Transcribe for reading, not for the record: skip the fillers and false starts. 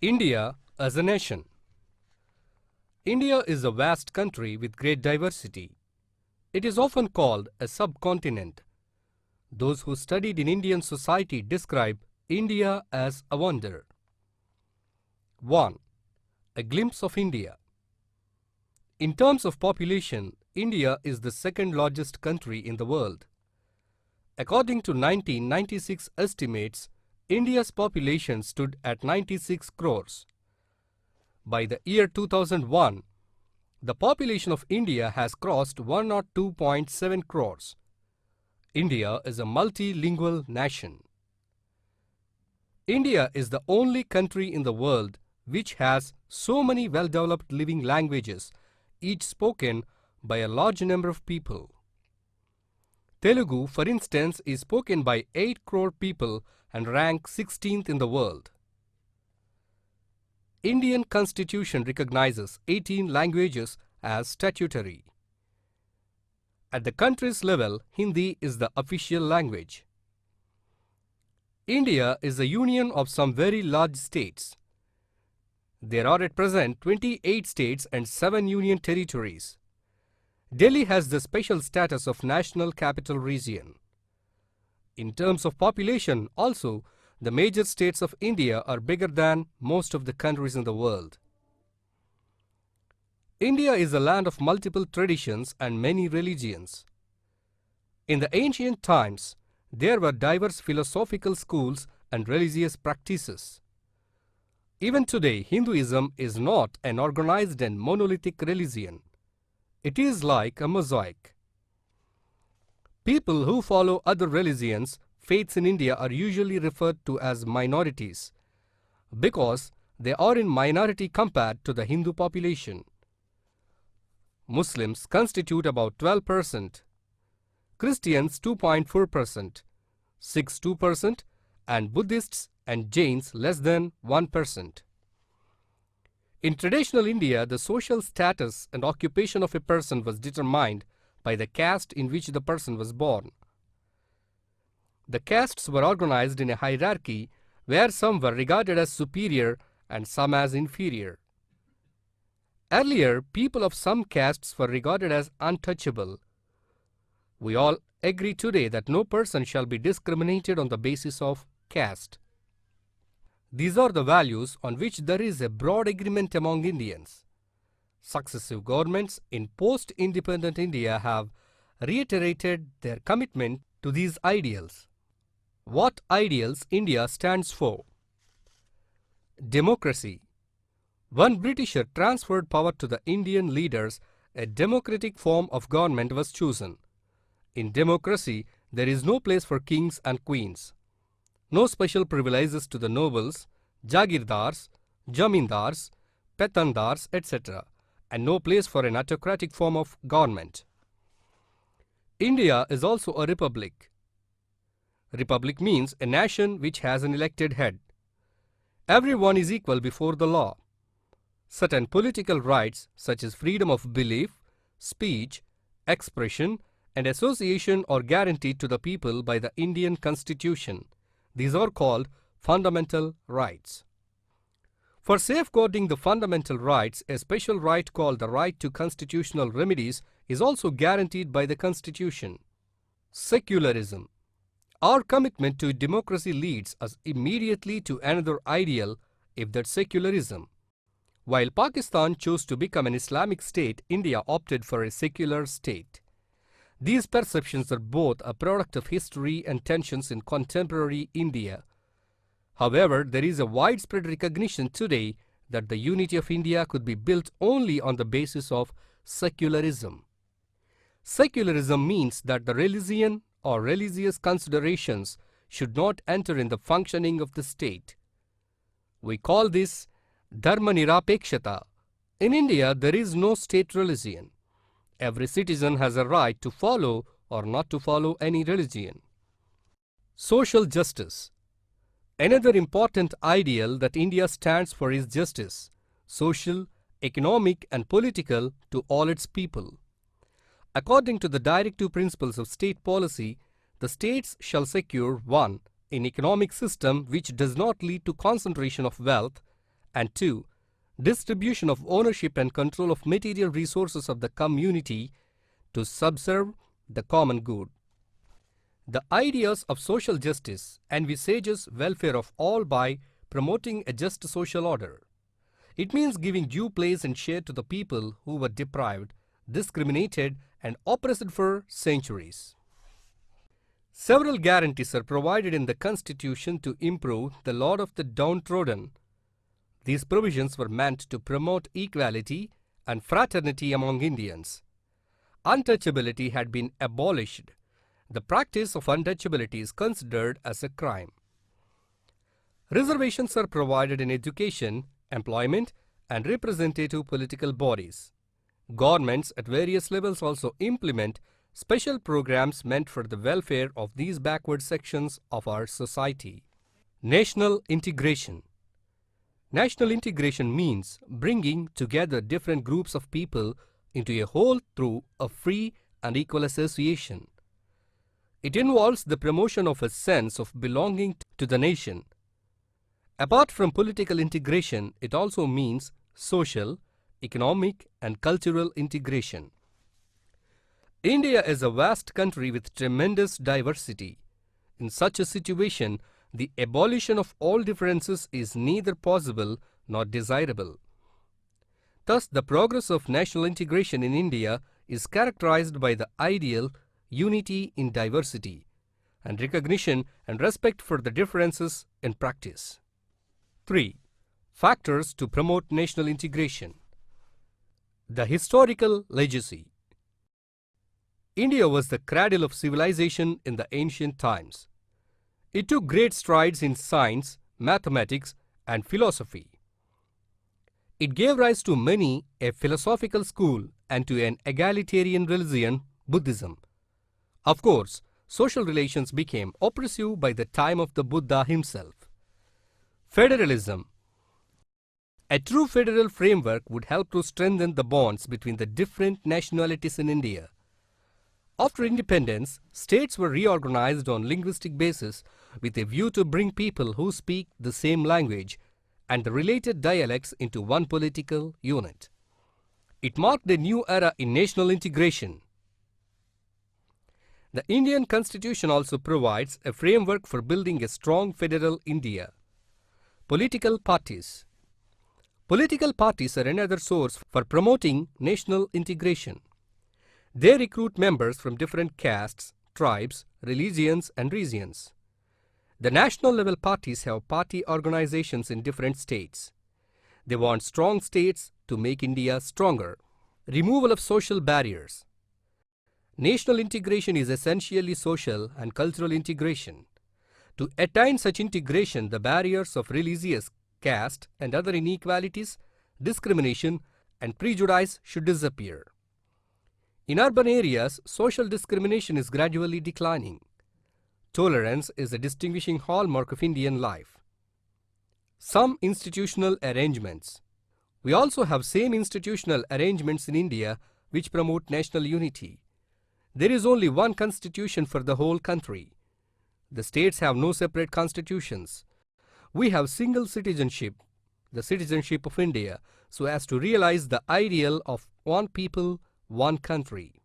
India as a nation. India is a vast country with great diversity. It is often called a subcontinent. Those who studied in Indian society describe India as a wonder. 1. A glimpse of India. In terms of population, India is the second largest country in the world. According to 1996 estimates, India's population stood at 96 crores. By the year 2001, the population of India has crossed 102.7 crores. India is a multilingual nation. India is the only country in the world which has so many well-developed living languages, each spoken by a large number of people. Telugu, for instance, is spoken by 8 crore people and ranks 16th in the world. Indian Constitution recognizes 18 languages as statutory. At the country's level, Hindi is the official language. India is a union of some very large states. There are at present 28 states and 7 union territories. Delhi has the special status of National Capital Region. In terms of population also, the major states of India are bigger than most of the countries in the world. India is a land of multiple traditions and many religions. In the ancient times, there were diverse philosophical schools and religious practices. Even today, Hinduism is not an organized and monolithic religion. It is like a mosaic. People who follow other religions, faiths in India are usually referred to as minorities because they are in minority compared to the Hindu population. Muslims constitute about 12%, Christians 2.4%, Sikhs 2%, and Buddhists and Jains less than 1%. In traditional India, the social status and occupation of a person was determined by the caste in which the person was born. The castes were organized in a hierarchy where some were regarded as superior and some as inferior. Earlier, people of some castes were regarded as untouchable. We all agree today that no person shall be discriminated on the basis of caste. These are the values on which there is a broad agreement among Indians. Successive governments in post-independent India have reiterated their commitment to these ideals. What ideals India stands for? Democracy. When Britisher transferred power to the Indian leaders, a democratic form of government was chosen. In democracy, there is no place for kings and queens. No special privileges to the nobles, jagirdars, jamindars, petandars, etc., and no place for an autocratic form of government. India is also a republic. Republic means a nation which has an elected head. Everyone is equal before the law. Certain political rights such as freedom of belief, speech, expression, and association are guaranteed to the people by the Indian Constitution. These are called fundamental rights. For safeguarding the fundamental rights, a special right called the right to constitutional remedies is also guaranteed by the Constitution. Secularism. Our commitment to democracy leads us immediately to another ideal, if that's secularism. While Pakistan chose to become an Islamic state, India opted for a secular state. These perceptions are both a product of history and tensions in contemporary India. However, there is a widespread recognition today that the unity of India could be built only on the basis of secularism. Secularism means that the religion or religious considerations should not enter in the functioning of the state. We call this Dharma Nirapekshata. In India, there is no state religion. Every citizen has a right to follow or not to follow any religion. Social justice. Another important ideal that India stands for is justice, social, economic and political, to all its people. According to the directive principles of state policy, the states shall secure 1. An economic system which does not lead to concentration of wealth, and 2. Distribution of ownership and control of material resources of the community to subserve the common good. The ideas of social justice envisages welfare of all by promoting a just social order. It means giving due place and share to the people who were deprived, discriminated, and oppressed for centuries. Several guarantees are provided in the Constitution to improve the lot of the downtrodden. These provisions were meant to promote equality and fraternity among Indians. Untouchability had been abolished. The practice of untouchability is considered as a crime. Reservations are provided in education, employment, and representative political bodies. Governments at various levels also implement special programs meant for the welfare of these backward sections of our society. National integration. National integration means bringing together different groups of people into a whole through a free and equal association. It involves the promotion of a sense of belonging to the nation. Apart from political integration, it also means social, economic, and cultural integration. India is a vast country with tremendous diversity. In such a situation, the abolition of all differences is neither possible nor desirable. Thus, the progress of national integration in India is characterized by the ideal unity in diversity and recognition and respect for the differences in practice. 3. Factors to promote national integration. The historical legacy. India was the cradle of civilization in the ancient times. It took great strides in science, mathematics, and philosophy. It gave rise to many a philosophical school and to an egalitarian religion, Buddhism. Of course, social relations became oppressive by the time of the Buddha himself. Federalism. A true federal framework would help to strengthen the bonds between the different nationalities in India. After independence, states were reorganized on linguistic basis with a view to bring people who speak the same language and the related dialects into one political unit. It marked a new era in national integration. The Indian Constitution also provides a framework for building a strong federal India. Political parties. Political parties are another source for promoting national integration. They recruit members from different castes, tribes, religions, and regions. The national level parties have party organizations in different states. They want strong states to make India stronger. Removal of social barriers. National integration is essentially social and cultural integration. To attain such integration, the barriers of religious, caste, and other inequalities, discrimination, and prejudice should disappear. In urban areas, social discrimination is gradually declining. Tolerance is a distinguishing hallmark of Indian life. Some institutional arrangements. We also have same institutional arrangements in India which promote national unity. There is only one constitution for the whole country. The states have no separate constitutions. We have single citizenship, the citizenship of India, so as to realize the ideal of one people, one country.